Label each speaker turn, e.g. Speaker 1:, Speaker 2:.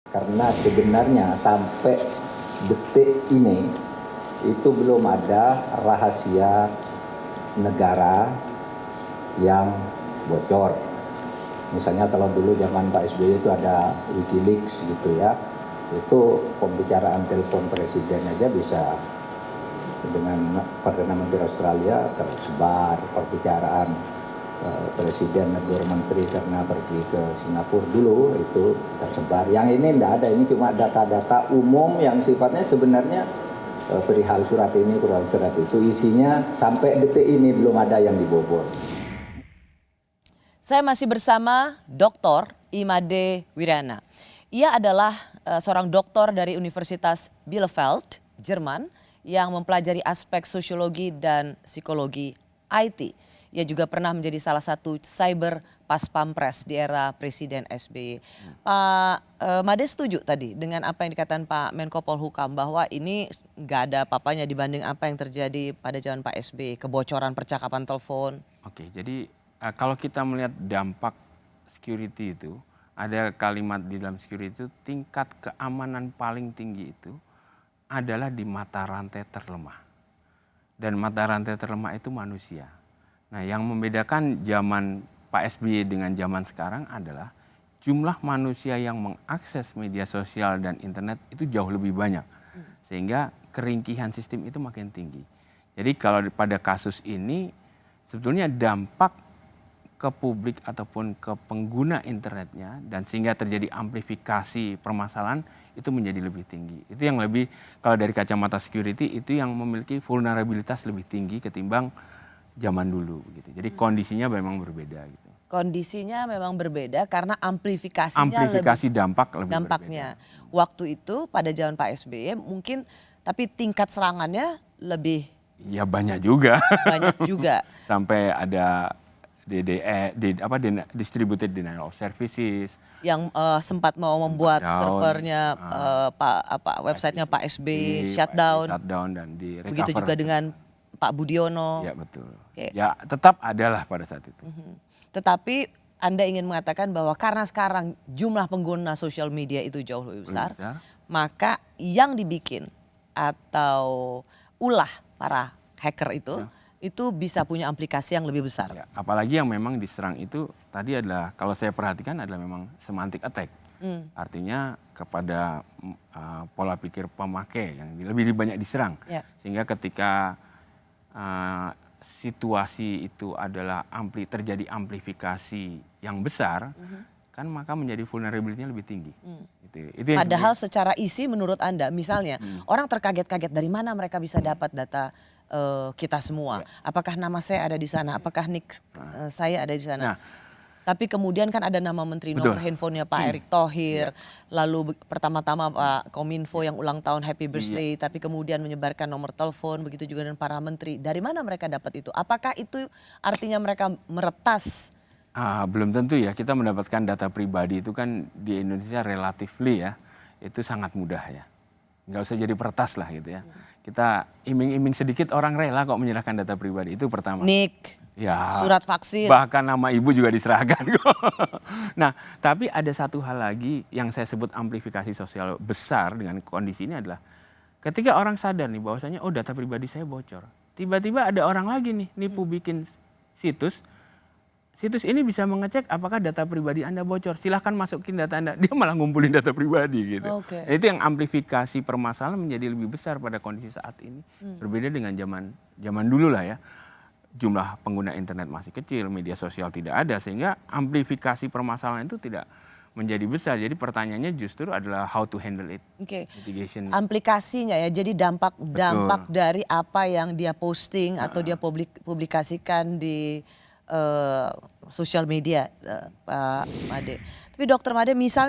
Speaker 1: Karena sebenarnya sampai detik ini itu belum ada rahasia negara yang bocor. Misalnya kalau dulu zaman Pak SBY itu ada Wikileaks gitu ya, itu pembicaraan telepon presiden aja bisa dengan Perdana Menteri Australia tersebar, pembicaraan presiden negur menteri karena pergi ke Singapura dulu itu tersebar. Yang ini tidak ada, ini cuma data-data umum yang sifatnya sebenarnya perihal surat ini, perihal surat itu, isinya sampai detik ini belum ada yang dibobol.
Speaker 2: Saya masih bersama Dr. Imade Wirana. Ia adalah seorang doktor dari Universitas Bielefeld, Jerman, yang mempelajari aspek sosiologi dan psikologi IT. Ia juga pernah menjadi salah satu cyber pas pampres di era Presiden SBY. Pak Made setuju tadi dengan apa yang dikatakan Pak Menko Polhukam bahwa ini nggak ada apa-apanya dibanding apa yang terjadi pada zaman Pak SBY, kebocoran percakapan telepon.
Speaker 3: Oke, jadi kalau kita melihat dampak security itu, ada kalimat di dalam security itu tingkat keamanan paling tinggi itu adalah di mata rantai terlemah. Dan mata rantai terlemah itu manusia. Nah, yang membedakan zaman Pak SBY dengan zaman sekarang adalah jumlah manusia yang mengakses media sosial dan internet itu jauh lebih banyak. Sehingga keringkihan sistem itu makin tinggi. Jadi kalau pada kasus ini sebetulnya dampak ke publik ataupun ke pengguna internetnya dan sehingga terjadi amplifikasi permasalahan itu menjadi lebih tinggi. Itu yang lebih, kalau dari kacamata security itu yang memiliki vulnerabilitas lebih tinggi ketimbang zaman dulu gitu. Jadi kondisinya memang berbeda gitu.
Speaker 2: Kondisinya memang berbeda karena amplifikasinya dampaknya. Berbeda. Waktu itu pada zaman Pak SBY mungkin, tapi tingkat serangannya lebih.
Speaker 3: Ya banyak juga.
Speaker 2: Banyak juga.
Speaker 3: Sampai ada distributed denial of services.
Speaker 2: Yang sempat mau membuat servernya websitenya Pak SBY shutdown.
Speaker 3: Dan di recover.
Speaker 2: Begitu juga dengan Pak Budiono.
Speaker 3: Ya betul. Okay. Ya tetap adalah pada saat itu.
Speaker 2: Tetapi Anda ingin mengatakan bahwa karena sekarang jumlah pengguna sosial media itu jauh lebih besar, maka yang dibikin atau ulah para hacker itu bisa punya aplikasi yang lebih besar.
Speaker 3: Ya, apalagi yang memang diserang itu tadi adalah, kalau saya perhatikan adalah memang semantic attack. Artinya kepada pola pikir pemakai yang lebih banyak diserang. Sehingga ketika situasi itu adalah terjadi amplifikasi yang besar, kan maka menjadi vulnerability-nya lebih tinggi. Itu
Speaker 2: padahal secara isi menurut Anda, misalnya orang terkaget-kaget dari mana mereka bisa dapat data kita semua. Apakah nama saya ada di sana? Apakah nick saya ada di sana? Tapi kemudian kan ada nama menteri, nomor handphonenya Pak Erick Thohir, lalu pertama-tama Pak Kominfo yang ulang tahun happy birthday, tapi kemudian menyebarkan nomor telepon, begitu juga dengan para menteri. Dari mana mereka dapat itu? Apakah itu artinya mereka meretas?
Speaker 3: Belum tentu ya, kita mendapatkan data pribadi itu kan di Indonesia relatively ya, itu sangat mudah ya. Nggak usah jadi peretas lah gitu ya. Kita iming-iming sedikit orang rela kok menyerahkan data pribadi, itu pertama.
Speaker 2: Nik.
Speaker 3: Ya,
Speaker 2: surat vaksin.
Speaker 3: Bahkan nama ibu juga diserahkan kok. Nah, tapi ada satu hal lagi yang saya sebut amplifikasi sosial besar dengan kondisi ini adalah ketika orang sadar nih bahwasanya data pribadi saya bocor. Tiba-tiba ada orang lagi nih nipu bikin situs. Situs ini bisa mengecek apakah data pribadi Anda bocor. Silahkan masukin data Anda. Dia malah ngumpulin data pribadi gitu. Nah, itu yang amplifikasi permasalahan menjadi lebih besar pada kondisi saat ini. Berbeda dengan zaman dulu lah ya. Jumlah pengguna internet masih kecil, media sosial tidak ada, sehingga amplifikasi permasalahan itu tidak menjadi besar. Jadi pertanyaannya justru adalah how to handle it. Mitigation.
Speaker 2: Aplikasinya ya, jadi dampak dari apa yang dia posting atau dia publikasikan di sosial media, Pak Made. Tapi Dokter Made, misalnya